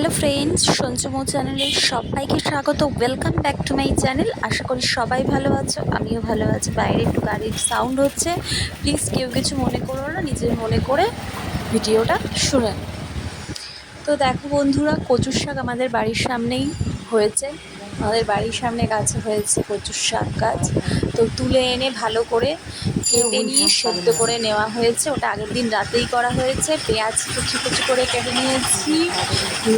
Hello friends, সঞ্জুমো চ্যানেলে সবাইকে স্বাগত। Welcome back to my channel. আশা করি সবাই ভালো আছো, আমিও ভালো আছি। বাইরে একটু গাড়ির সাউন্ড হচ্ছে, প্লিজ কেউ কিছু মনে করো না, নিজের মনে করে ভিডিওটা শুনেন। তো দেখো বন্ধুরা, কচুর শাক আমাদের বাড়ির সামনেই হয়েছে। আমাদের বাড়ির সামনে গাছে হয়েছে কচুর শাক গাছ। তো তুলে এনে ভালো করে কেটে নিয়ে সেদ্ধ করে নেওয়া হয়েছে। ওটা আগের দিন রাতেই করা হয়েছে। পেঁয়াজ কুচি কুচি করে কেটে নিয়েছি।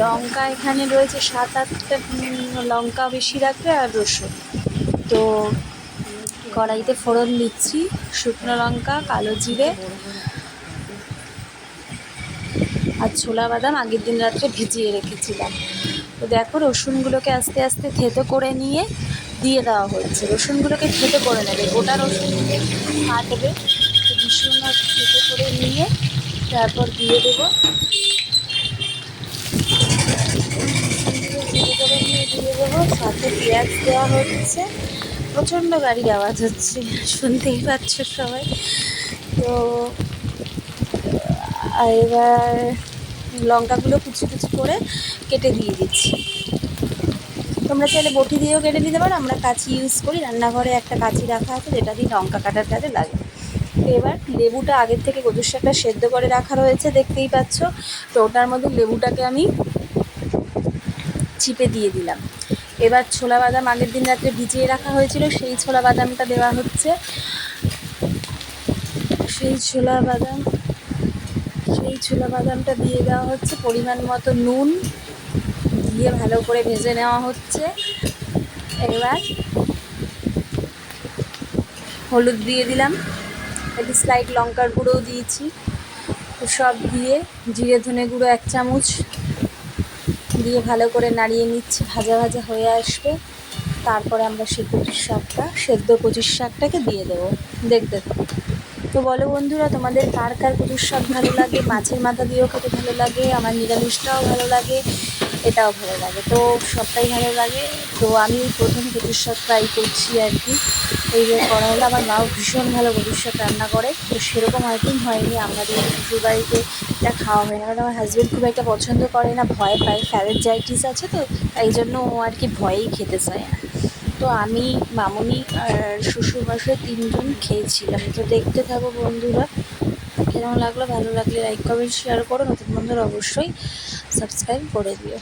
লঙ্কা এখানে রয়েছে 7-8টা, লঙ্কা বেশি রাখবে, আর রসুন। তো কড়াইতে ফোড়ন দিচ্ছি, শুকনো লঙ্কা, কালো জিরে আর ছোলা বাদাম আগের দিন রাত্রে ভিজিয়ে রেখেছিলাম। তো দেখো, রসুনগুলোকে আস্তে আস্তে থেতো করে নিয়ে দিয়ে দেওয়া হচ্ছে। রসুনগুলোকে থেতো করে নেবে, গোটা রসুনগুলো কাটবে, তো ভীষণ থেতো করে নিয়ে তারপর দিয়ে দেবো। থেতো করে নিয়ে দিয়ে দেবো, সাথে পেঁয়াজ দেওয়া হচ্ছে। প্রচণ্ড গাড়ির আওয়াজ হচ্ছে, শুনতেই পাচ্ছ সবাই। তো এবার লঙ্কাগুলো কুচি কুচি করে কেটে দিয়ে দিচ্ছি। তোমরা চাইলে বটি দিয়েও কেটে নিতে পারো, আমরা কাঁচি ইউজ করি। রান্নাঘরে একটা কাঁচি রাখা আছে, যেটা দিয়ে লঙ্কা কাটার কাজে লাগে। তো এবার লেবুটা আগের থেকে কচুর শাকটা সেদ্ধ করে রাখা রয়েছে, দেখতেই পাচ্ছ। তো ওটার মধ্যে লেবুটাকে আমি চিপে দিয়ে দিলাম। এবার ছোলা বাদাম আগের দিন রাত্রে ভিজিয়ে রাখা হয়েছিল, সেই ছোলা বাদামটা দেওয়া হচ্ছে। সেই ছোলা বাদামটা দিয়ে দেওয়া হচ্ছে। পরিমাণ মতো নুন দিয়ে ভালো করে ভেজে নেওয়া হচ্ছে। এবার হলুদ দিয়ে দিলাম, একটু স্লাইট লঙ্কার গুঁড়োও দিয়েছি। তো সব দিয়ে জিরে ধনে গুঁড়ো 1 চামচ দিয়ে ভালো করে নাড়িয়ে নিচ্ছি, ভাজা ভাজা হয়ে আসবে। তারপরে আমরা সেই সেদ্ধ কচুর শাকটাকে দিয়ে দেবো। দেখতে তো বলো বন্ধুরা, তোমাদের কার কার কচুর শাক ভালো লাগে? মাছের মাথা দিয়েও খেতে ভালো লাগে, আমার নিরামিষটাও ভালো লাগে, এটাও ভালো লাগে। তো সবটাই ভালো লাগে। তো আমি প্রথম কচুর শাক ট্রাই করছি আর কি। এই যে করা হলো, আমার মাও ভীষণ ভালো কচুর শাক রান্না করে। তো সেরকম আইটেম হয়নি আমাদের শ্বশুরবাড়িতে, এটা খাওয়া হয় না। কারণ আমার হাজব্যান্ড খুব একটা পছন্দ করে না, ভয় পায়, ফ্যালেঞ্জাইটিস আছে, তো তাই জন্য ও আর কি ভয়েই খেতে চায় না। তো আমি, মামুনি আর শ্বশুরমশাই 3 জন খেয়েছিলাম। তো দেখতে থাকো বন্ধুরা, কেমন লাগলো। ভালো লাগলে লাইক কমেন্ট শেয়ার করো, নতুন বন্ধুরা অবশ্যই সাবস্ক্রাইব করে দিও।